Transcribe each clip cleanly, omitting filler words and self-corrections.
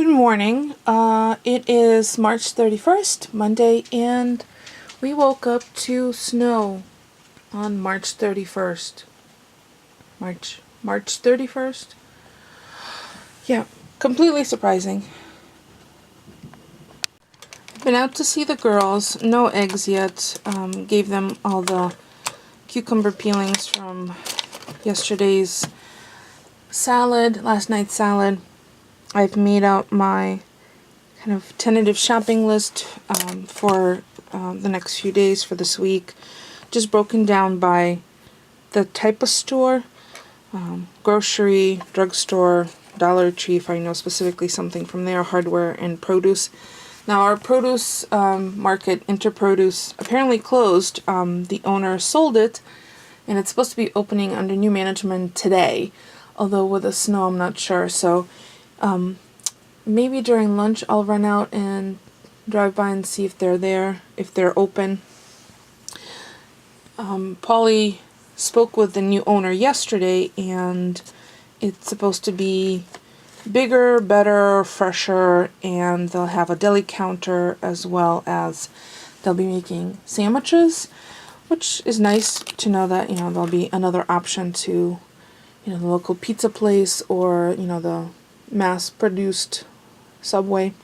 Good morning. It is March 31st, Monday, and we woke up to snow on March 31st. March 31st? Yeah, completely surprising. Been out to see the girls. No eggs yet. Gave them all the cucumber peelings from yesterday's salad, last night's salad. I've made out my kind of tentative shopping list for the next few days for this week. Just broken down by the type of store, grocery, drugstore, Dollar Tree, if I know specifically something from there, hardware, and produce. Now our produce market, Interproduce, apparently closed. The owner sold it, and it's supposed to be opening under new management today, although with the snow I'm not sure. So maybe during lunch I'll run out and drive by and see if they're there, if they're open. Polly spoke with the new owner yesterday, and it's supposed to be bigger, better, fresher, and they'll have a deli counter as well as they'll be making sandwiches, which is nice to know that, there'll be another option to, the local pizza place or, the mass-produced Subway.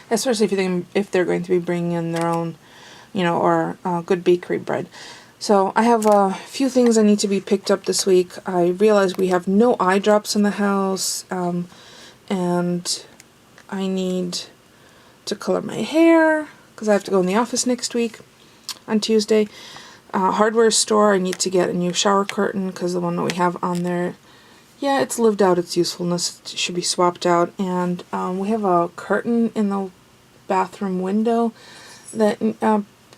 Especially if they're going to be bringing in their own, or good bakery bread. So I have a few things that need to be picked up this week. I realize we have no eye drops in the house, and I need to color my hair because I have to go in the office next week on Tuesday. Hardware store, I need to get a new shower curtain because the one that we have on there, yeah, it's lived out its usefulness. It should be swapped out. And we have a curtain in the bathroom window that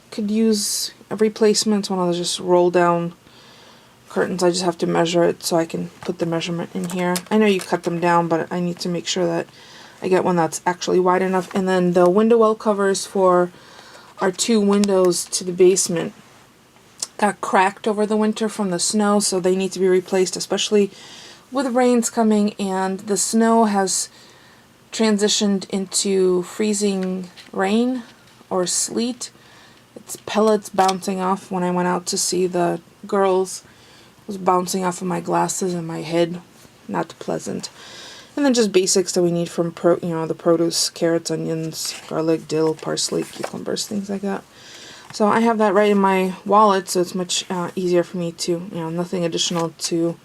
could use a replacement. It's one of those just roll down curtains. I just have to measure it so I can put the measurement in here. I know you cut them down, but I need to make sure that I get one that's actually wide enough. And then the window well covers for our two windows to the basement got cracked over the winter from the snow, so they need to be replaced, especially with rains coming, and the snow has transitioned into freezing rain or sleet. It's pellets bouncing off. When I went out to see the girls, it was bouncing off of my glasses and my head. Not pleasant. And then just basics that we need from the produce: carrots, onions, garlic, dill, parsley, cucumbers, things like that. So I have that right in my wallet, so it's much easier for me to, nothing additional to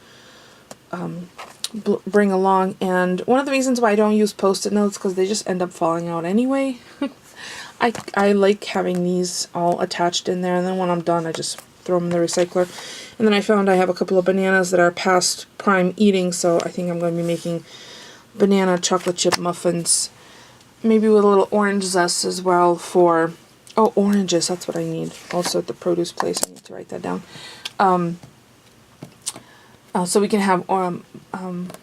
bring along. And one of the reasons why I don't use Post-it notes because they just end up falling out anyway. I like having these all attached in there, and then when I'm done I just throw them in the recycler. And then I found I have a couple of bananas that are past prime eating, so I think I'm going to be making banana chocolate chip muffins, maybe with a little orange zest as well for, oranges, that's what I need. Also at the produce place, I need to write that down. So we can have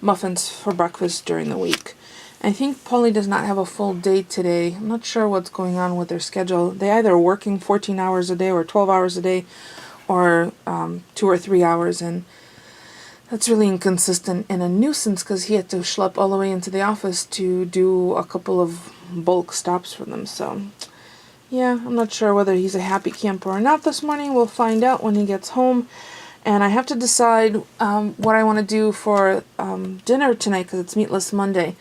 muffins for breakfast during the week. I think Polly does not have a full day today. I'm not sure what's going on with their schedule. They either are working 14 hours a day or 12 hours a day, or 2 or 3 hours, and that's really inconsistent and a nuisance because he had to schlep all the way into the office to do a couple of bulk stops for them. So yeah, I'm not sure whether he's a happy camper or not this morning. We'll find out when he gets home. And I have to decide what I want to do for dinner tonight because it's Meatless Monday.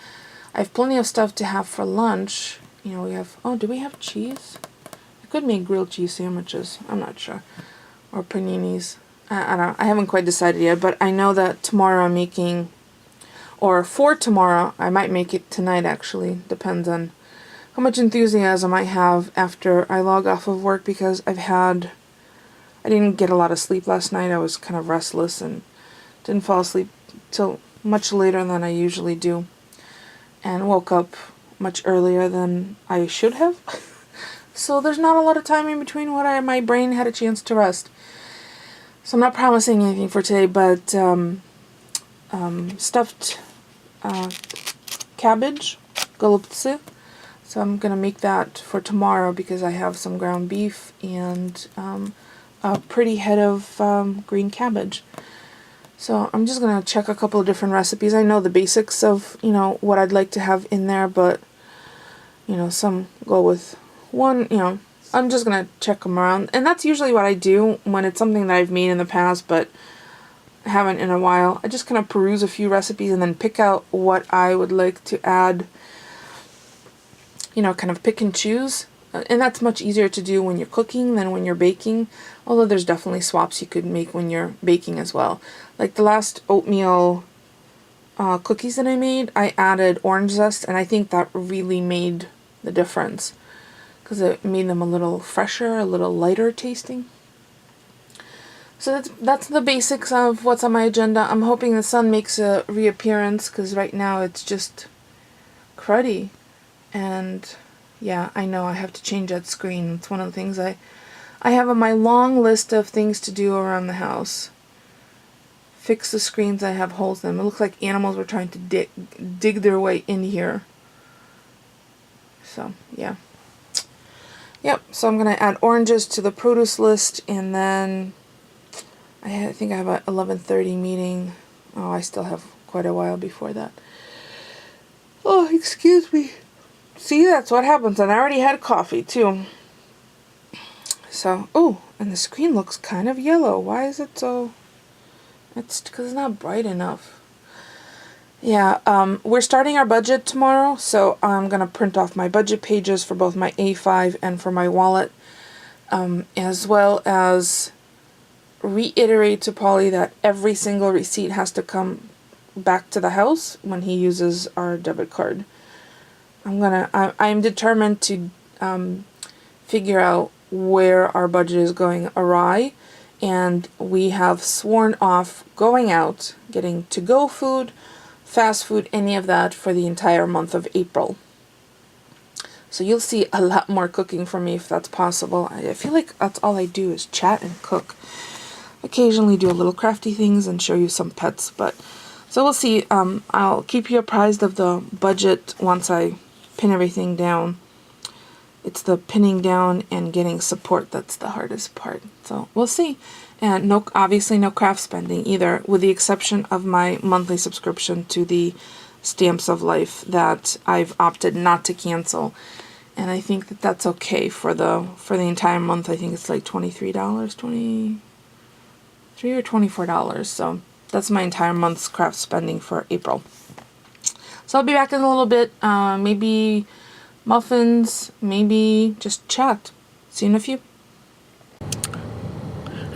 I have plenty of stuff to have for lunch. We have, do we have cheese? I could make grilled cheese sandwiches. I'm not sure. Or paninis. I don't know. I haven't quite decided yet, but I know that tomorrow I'm making, or for tomorrow, I might make it tonight actually. Depends on how much enthusiasm I have after I log off of work because I didn't get a lot of sleep last night. I was kind of restless and didn't fall asleep till much later than I usually do. And woke up much earlier than I should have. So there's not a lot of time in between when my brain had a chance to rest. So I'm not promising anything for today, but stuffed cabbage, golubцы. So I'm going to make that for tomorrow because I have some ground beef and a pretty head of green cabbage. So I'm just going to check a couple of different recipes. I know the basics of, you know, what I'd like to have in there, but, you know, some go with one, you know, I'm just going to check them around. And that's usually what I do when it's something that I've made in the past, but haven't in a while. I just kind of peruse a few recipes and then pick out what I would like to add, you know, kind of pick and choose. And that's much easier to do when you're cooking than when you're baking, although there's definitely swaps you could make when you're baking as well. Like the last oatmeal cookies that I made, I added orange zest, and I think that really made the difference because it made them a little fresher, a little lighter tasting. So that's the basics of what's on my agenda. I'm hoping the sun makes a reappearance because right now it's just cruddy. And yeah, I know I have to change that screen. It's one of the things I have on my long list of things to do around the house. Fix the screens that have holes in them. It looks like animals were trying to dig their way in here. So, yeah. Yep, so I'm going to add oranges to the produce list, and then I think I have a 11:30 meeting. Oh, I still have quite a while before that. Oh, excuse me. See, that's what happens, and I already had coffee, too. So, oh, and the screen looks kind of yellow. Why is it so... It's because it's not bright enough. Yeah, we're starting our budget tomorrow, so I'm going to print off my budget pages for both my A5 and for my wallet, as well as reiterate to Polly that every single receipt has to come back to the house when he uses our debit card. I'm determined to figure out where our budget is going awry, and we have sworn off going out, getting to-go food, fast food, any of that for the entire month of April. So you'll see a lot more cooking from me if that's possible. I feel like that's all I do is chat and cook. Occasionally do a little crafty things and show you some pets, but so we'll see. I'll keep you apprised of the budget once I pin everything down. It's the pinning down and getting support that's the hardest part. So we'll see. And obviously no craft spending either, with the exception of my monthly subscription to the Stamps of Life that I've opted not to cancel. And I think that that's okay for the entire month. I think it's like $23, $23 or $24. So that's my entire month's craft spending for April. So I'll be back in a little bit. Maybe muffins, maybe just chat. See you in a few.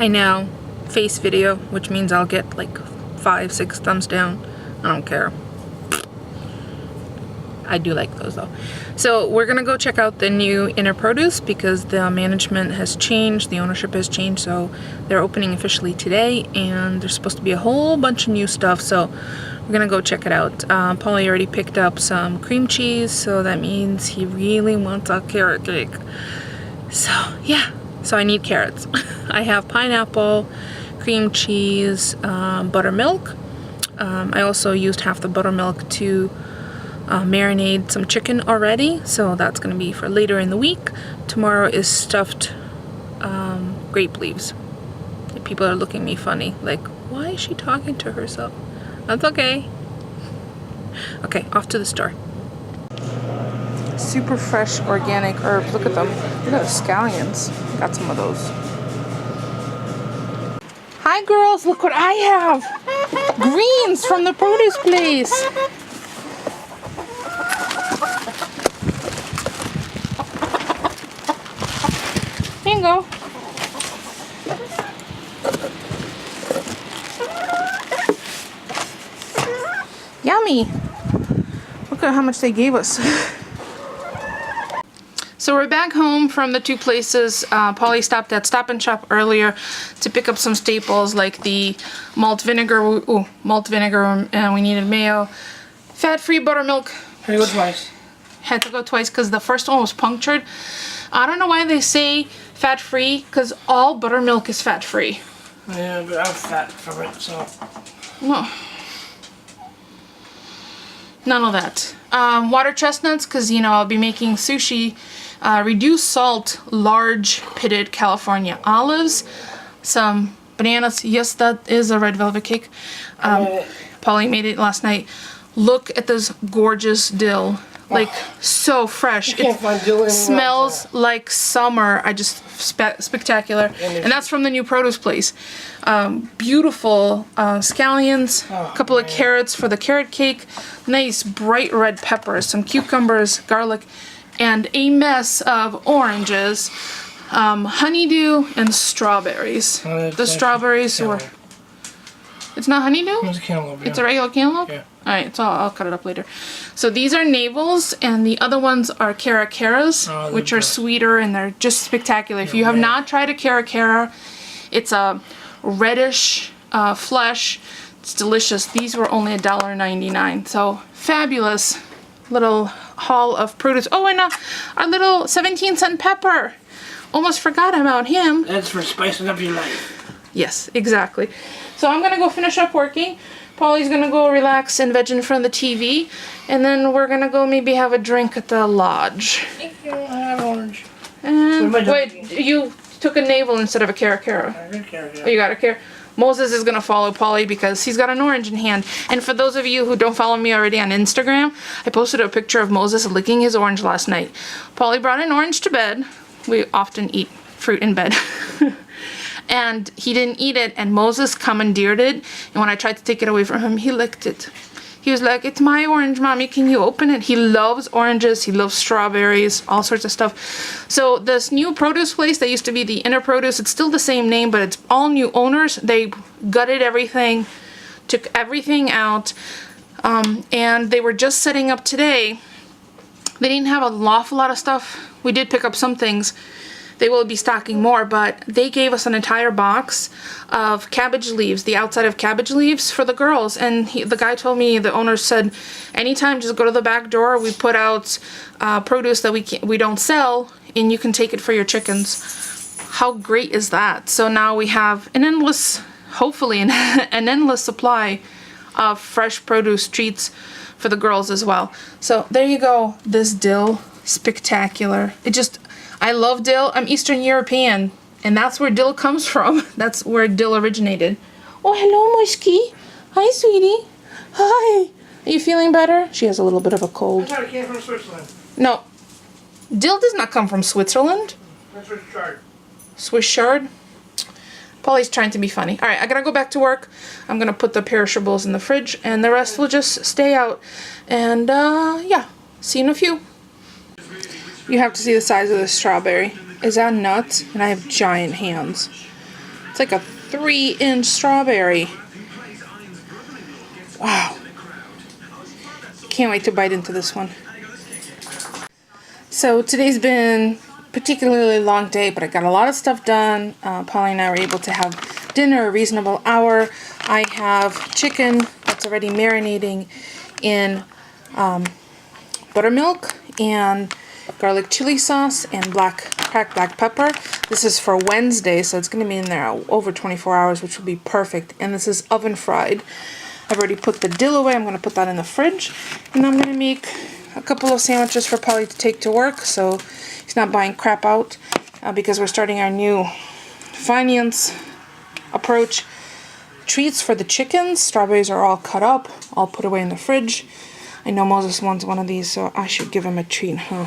I know, face video, which means I'll get like 5-6 thumbs down. I don't care. I do like those though. So we're gonna go check out the new Inner Produce because the management has changed, the ownership has changed, so they're opening officially today, and there's supposed to be a whole bunch of new stuff, so we're gonna go check it out. Paulie already picked up some cream cheese, so that means he really wants a carrot cake. So yeah, so I need carrots. I have pineapple, cream cheese, buttermilk. I also used half the buttermilk to marinate some chicken already, so that's going to be for later in the week. Tomorrow is stuffed grape leaves. People are looking at me funny, like, why is she talking to herself? That's okay. Okay, off to the store. Super fresh organic herbs. Look at them. Look at the scallions. Got some of those. Hi girls, look what I have. Greens from the produce place. Here you go. Yummy. Look at how much they gave us. So we're back home from the two places. Polly stopped at Stop and Shop earlier to pick up some staples like the malt vinegar, and we needed mayo. Fat-free buttermilk. Had to go twice. Had to go twice because the first one was punctured. I don't know why they say fat-free, because all buttermilk is fat-free. Yeah, but I'm fat from it, so... No. None of that. Water chestnuts, because, you know, I'll be making sushi. Reduced salt, large pitted California olives. Some bananas. Yes, that is a red velvet cake. Polly made it last night. Look at this gorgeous dill. Like, so fresh. You can't find dill anywhere smells like summer. I just, spectacular. And that's from the new produce place. Beautiful scallions, a couple of carrots for the carrot cake, nice bright red peppers, some cucumbers, garlic, and a mess of oranges, honeydew, and strawberries. The strawberries were... It's not honeydew? It's a cantaloupe, yeah. It's a regular cantaloupe? Yeah. Alright, so I'll cut it up later. So these are navels, and the other ones are caracaras, which are sweeter, and they're just spectacular. If you have not tried a caracara, it's a reddish flesh. It's delicious. These were only $1.99. So fabulous little haul of produce. Oh, and our little 17-cent pepper. Almost forgot about him. That's for spicing up your life. Yes, exactly. So I'm gonna go finish up working. Polly's gonna go relax and veg in front of the TV, and then we're gonna go maybe have a drink at the lodge. Thank you. I have orange. Wait, you took a navel instead of a caracara. I did carrot. Oh, you got a carrot. Moses is gonna follow Polly because he's got an orange in hand. And for those of you who don't follow me already on Instagram, I posted a picture of Moses licking his orange last night. Polly brought an orange to bed. We often eat fruit in bed. And he didn't eat it, and Moses commandeered it, and when I tried to take it away from him, he licked it. He was like, "It's my orange, Mommy, can you open it?" He loves oranges, he loves strawberries, all sorts of stuff. So this new produce place that used to be the Inner Produce, it's still the same name, but it's all new owners. They gutted everything, took everything out, and they were just setting up today. They didn't have an awful lot of stuff. We did pick up some things. They will be stocking more, but they gave us an entire box of cabbage leaves, the outside of cabbage leaves for the girls. And the guy told me, the owner said, anytime, just go to the back door. We put out produce that we don't sell, and you can take it for your chickens. How great is that? So now we have an endless, hopefully an endless supply of fresh produce treats for the girls as well. So there you go. This dill, spectacular. I love dill. I'm Eastern European, and that's where dill comes from. That's where dill originated. Oh, hello, Mushki. Hi, sweetie. Hi. Are you feeling better? She has a little bit of a I cold. thought it came from Switzerland. No. Dill does not come from Switzerland. That's Swiss chard. Swiss chard. Polly's trying to be funny. All right, I gotta go back to work. I'm gonna put the perishables in the fridge, and the rest will just stay out. And, yeah. See you in a few. You have to see the size of this strawberry. Is that nuts? And I have giant hands. It's like a 3-inch strawberry. Wow. Can't wait to bite into this one. So today's been a particularly long day, but I got a lot of stuff done. Polly and I were able to have dinner a reasonable hour. I have chicken that's already marinating in buttermilk and garlic chili sauce and cracked black pepper. This is for Wednesday, so it's going to be in there over 24 hours, which will be perfect. And this is oven fried. I've already put the dill away. I'm going to put that in the fridge. And I'm going to make a couple of sandwiches for Polly to take to work, so he's not buying crap out, because we're starting our new finance approach. Treats for the chickens. Strawberries are all cut up, all put away in the fridge. I know Moses wants one of these, so I should give him a treat, huh?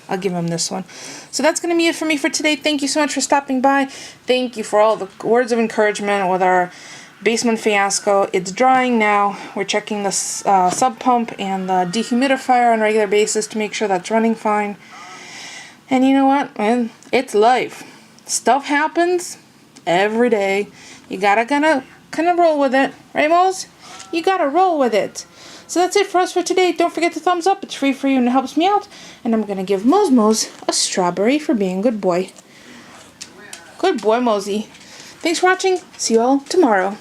I'll give him this one. So that's going to be it for me for today. Thank you so much for stopping by. Thank you for all the words of encouragement with our basement fiasco. It's drying now. We're checking the sub pump and the dehumidifier on a regular basis to make sure that's running fine. And you know what, man? It's life. Stuff happens every day. You gotta kind of roll with it. Right, Mose? You gotta roll with it. So that's it for us for today. Don't forget to thumbs up. It's free for you and it helps me out. And I'm going to give Mose a strawberry for being a good boy. Good boy, Mosey. Thanks for watching. See you all tomorrow.